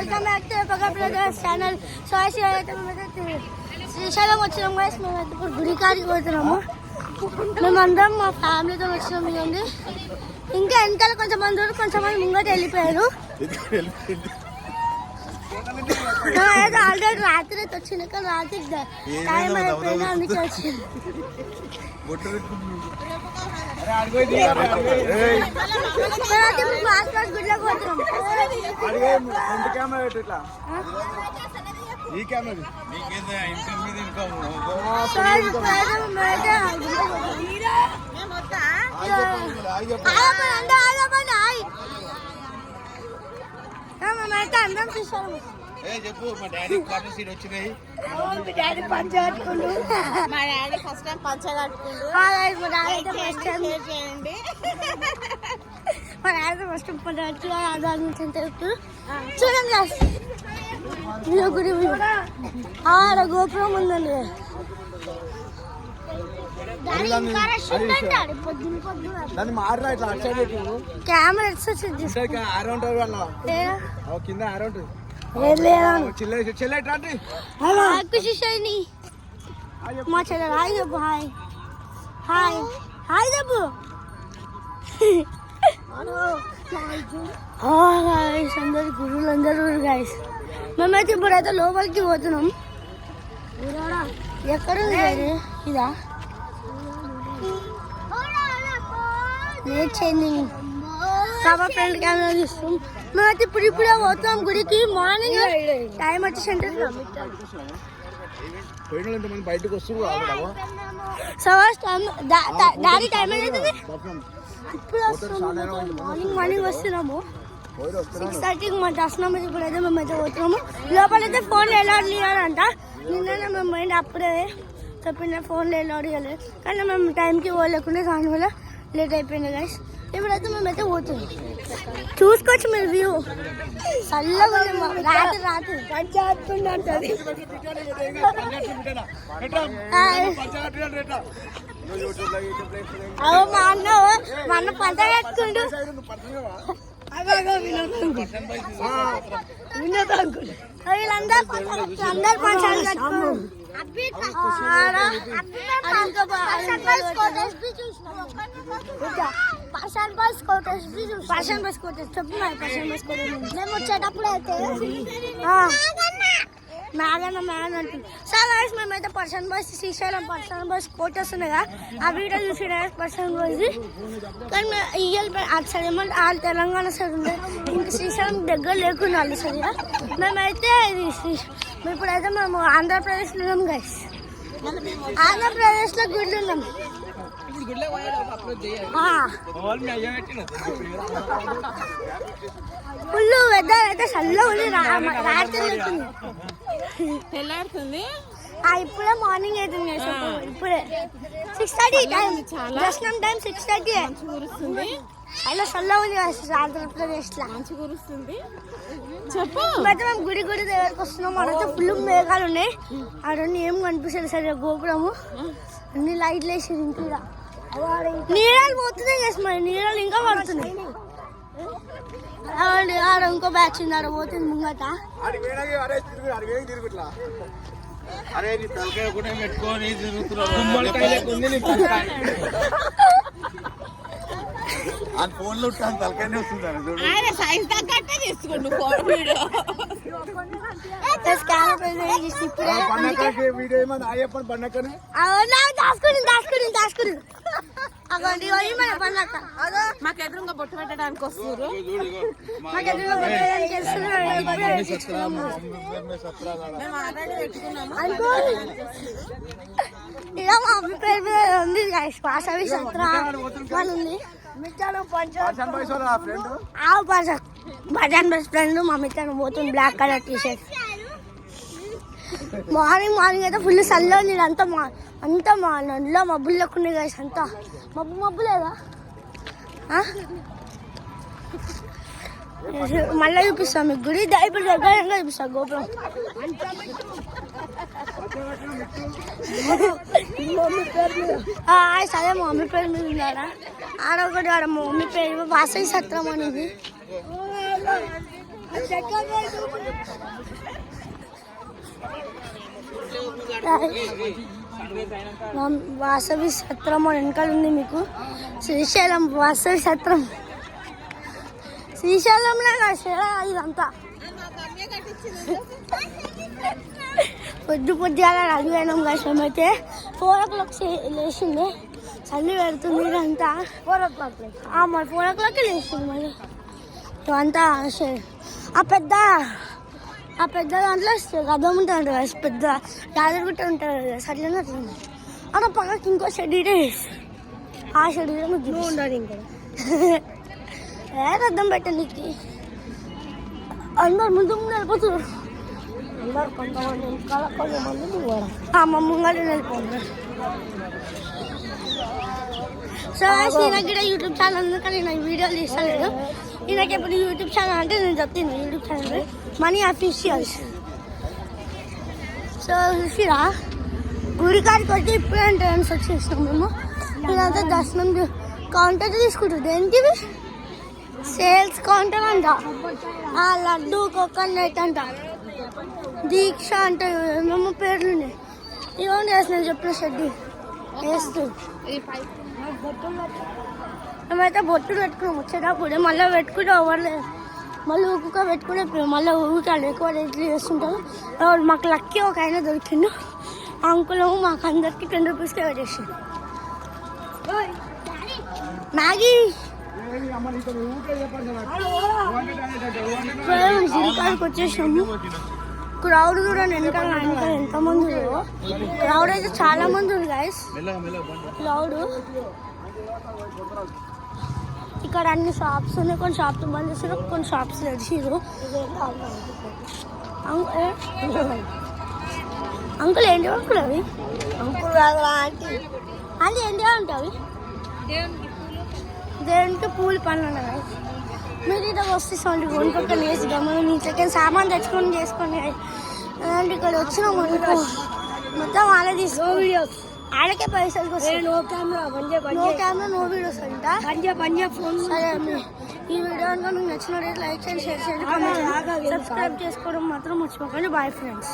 Welcome back to Pagal brothers channel. So అయితే శ్రీశైలం వచ్చినాము guys. మేము అయితే ఇప్పుడు గుడికాడికి పోతున్నాము. మేమందరం మా ఫ్యామిలీతో వచ్చినాము. ఇదండి ఇంకా వెనకాల కొంతమంది ముంగట వెళ్ళిపోయారు. ఆల్రెడీ రాత్రి అయితే వచ్చింది కానీ రాత్రి టైం అయిపోయినా అందుకే వచ్చింది. గుడిలోకి పోతున్నాం. మేమైతే అందరం చూసాము. చెప్పు మా డాడీ కార్నర్ సీట్ వచ్చినాయి. డాడీ పంచ కట్టుకుండు. మా డాడీ ఫస్ట్ టైం పంచ కట్టుకుండు. మా డాడీ ఫస్ట్ టైం చేయండి. మా డాడీ ఫస్ట్ చూడండి గుడి ఆడ గోపురం ఉందండి. కెమెరా మా చెల్లె హాయ్ చెప్పు. హాయ్ హాయ్ హాయ్ చెప్పు. అందరు గురువులు అందరూ గైస్. మేమైతే ఇప్పుడైతే లోపలికి పోతున్నాం. ఎక్కడ ఇదా లేట్ చేయండి. కాబట్టి ఫ్రెండ్ కెమెరా తీస్తాం. మేమైతే ఇప్పుడే పోతాం గుడికి. మార్నింగ్ టైం వచ్చేసి బయటకు డాడీ టైం అవుతుంది. ఇప్పుడు వస్తున్నాము. మార్నింగ్ వస్తున్నాము 6:30కి మా దర్శనం. ఇప్పుడైతే మేమైతే పోతున్నాము. లోపలైతే ఫోన్లు ఎలా ఇవ్వాలంట. నిన్ననే మేము పోయింది అప్పుడే చెప్పిన ఫోన్లు ఎలా ఇవ్వలేదు. కానీ మేము టైంకి పోలేకుండా దానివల్ల లేట్ అయిపోయింది గైస్. ఇప్పుడైతే మేమైతే పోతున్నాం. చూసుకోవచ్చు మీరు వ్యూ. చల్లగా రాత్రి మా అన్న పంట కట్టుకుంటూ వీళ్ళందరూ పంచాలు కట్టుకుంటారు. మేము వచ్చేటప్పుడు అయితే మ్యాన్ అంటుంది. సార్ గైస్ మేమైతే person bus Srisailam person bus కోటర్స్ ఉన్నాయిగా ఆ వీడియో చూసి పర్సన్ బస్. కానీ అటు సైడ్ ఏమంటే వాళ్ళు తెలంగాణ సైడ్ ఉండే ఇంకా శ్రీశైలం దగ్గర లేకుండా వాళ్ళు సరిగా. మేమైతే ఇప్పుడైతే మేము ఆంధ్రప్రదేశ్లో ఉన్నాం గైస్. ఆంధ్రప్రదేశ్లో గుడ్లు ఉన్నాం. ఫుల్ వెదర్ అయితే చల్లగా ఉంది. రాత్రి తెల్లారుతుంది. ఇప్పుడే మార్నింగ్ అవుతుంది. ఇప్పుడే 6:30 టైం. దర్శనం టైం 6:30. అలా చల్లగా ఉంది ఆంధ్రప్రదేశ్ లో. మంచి కురుస్తుంది. చెప్పు. అయితే మేము గుడి దగ్గరకు వస్తున్నాం. అక్కడైతే ఫుల్ మేఘాలు ఉన్నాయి. అడన్నీ ఏం కనిపిస్తుంది సరే. గోపురము అన్ని లైట్లు వేసి ఇంకా నీళ్ళు పోతున్నాయి కదా. మరి నీళ్ళు ఇంకా పడుతున్నాయి. ఆడ ఇంకో బ్యాచ్ ఉంది. ఆడ పోతుంది ముంగట. ఫోన్ లో ఉంటాను తలకాయనే వస్తుంది. మాకు ఎదురుగా బొట్టు పెట్టడానికి వస్తున్నారు. ఇలా మా అమ్మ పేరు మీద ఉంది వాసవి సత్ర ఉంది. భజన్ బస్ ఫ్రెండ్ మా మిత్రం పోతుంది. Black colour T shirt. మార్నింగ్ అయితే ఫుల్ చల్ల ఉంది. అంతా మా నల్లా మబ్బులు లేకుండా గైస్. అంతా మబ్బు లేదా. మళ్ళీ చూపిస్తాం మీకు గుడి. ఇప్పుడు దగ్గరగా చూపిస్తాం గోపురం. సరే మా మమ్మీ పేరు మీద ఉన్నారా. ఆడొకటి ఆడ మా మమ్మీ పేరు వాసవి సత్రం అనేది. వాసవి సత్రం వెనకాల ఉంది మీకు. శ్రీశైలం వాసవి సత్రం శ్రీశైలంలో కాదు ఇదంతా. పొద్దుగాల రెడీ అయినాం కాదు. మేమైతే 4 o'clock లేచింది. చల్లి పెడుతుంది ఇదంతా. 4 o'clock మరి 4 o'clock లేచింది. మళ్ళీ ఇవంతా ఆ పెద్ద దాంట్లో రథం ఉంటుంది కదా, పెద్ద యాదగిరిగుట్ట ఉంటుంది కదా, సర్లేని అట్లా అక్కడ పక్కకి ఇంకో షెడ్ ఇటే ఆ షెడ్ ఉండాలి. ఇంకా రథం పెట్టడానికి అందరు ముందు వెళ్ళిపోతున్నారు. అందరు కొంతమంది వెనకాల, కొంతమంది మా ముంగట వెళ్ళిపోతున్నారు. సో ఈయనకి కూడా యూట్యూబ్ ఛానల్ ఉంది, కానీ నేను వీడియోలు తీస్తాను. ఈయనకి ఎప్పుడు యూట్యూబ్ ఛానల్ అంటే నేను చెప్తాను. YouTube channel money officials. So చూసిరా గుడికాడికి వచ్చి ఇప్పుడే ఎంట్రన్స్ వచ్చేసినాం మేము. ఇదంతా దర్శనం కౌంటర్ తీసుకుంటారు. దేనికి సేల్స్ కౌంటర్ అంట. ఆ లడ్డు కోకోనట్ అంట, దీక్ష అంటే ఏమేమో పేర్లు ఉన్నాయి. ఇవన్నీ వేస్తున్నాను చెప్పిన షెడ్డి వేస్తూ. మేమైతే బొట్టు పెట్టుకున్నాం వచ్చేటప్పుడు. మళ్ళీ పెట్టుకుంటే అవ్వలేదు. మళ్ళీ ఊక పెట్టుకునే మళ్ళీ ఊరికాలు ఎక్కువ రేట్లు చేస్తుంటారు. మాకు లక్కీ ఒక ఆయన దొరికిండు. ఆ అంకుల్ మాకు అందరికి 10 రూపీస్కే పెట్టేసిండు. మ్యాగీ శ్రీకాడికి వచ్చేసాము. క్రౌడ్ కూడా వెనకాల ఎంతమంది ఉన్నారు. క్రౌడ్ అయితే చాలా మంది ఉంది గైస్. క్రౌడ్ ఇక్కడ అన్ని షాప్స్ ఉన్నాయి. కొన్ని షాప్స్ బంద్ చేసారు, కొన్ని షాప్స్ తెరిచిరు. అంకుల్ ఏంటి అంకుల్ అవి? అంకుల్ ఆంటీ ఆంటీ ఏంటి ఉంటాయి? దేవునికి పూలు పనులు ఉన్నాయి. మీరు ఇట్లా వస్తే కొనుక్కొని వేసి గమనం ఇంట్లోకి సామాన్ తెచ్చుకొని చేసుకోండి. అలాంటి ఇక్కడ వచ్చినాం అనుకో మొత్తం వాళ్ళే తీసుకో వీడియోస్. ఆడకే పైసలు వస్తాయి. నో కెమెరా నో వీడియోస్ అంట. ఫోన్. సరే ఈ వీడియో కనుక మీకు నచ్చినట్లయితే లైక్ చేయండి, షేర్ చేయండి, సబ్స్క్రైబ్ చేసుకోవడం మాత్రం మర్చిపోకండి. Bye friends.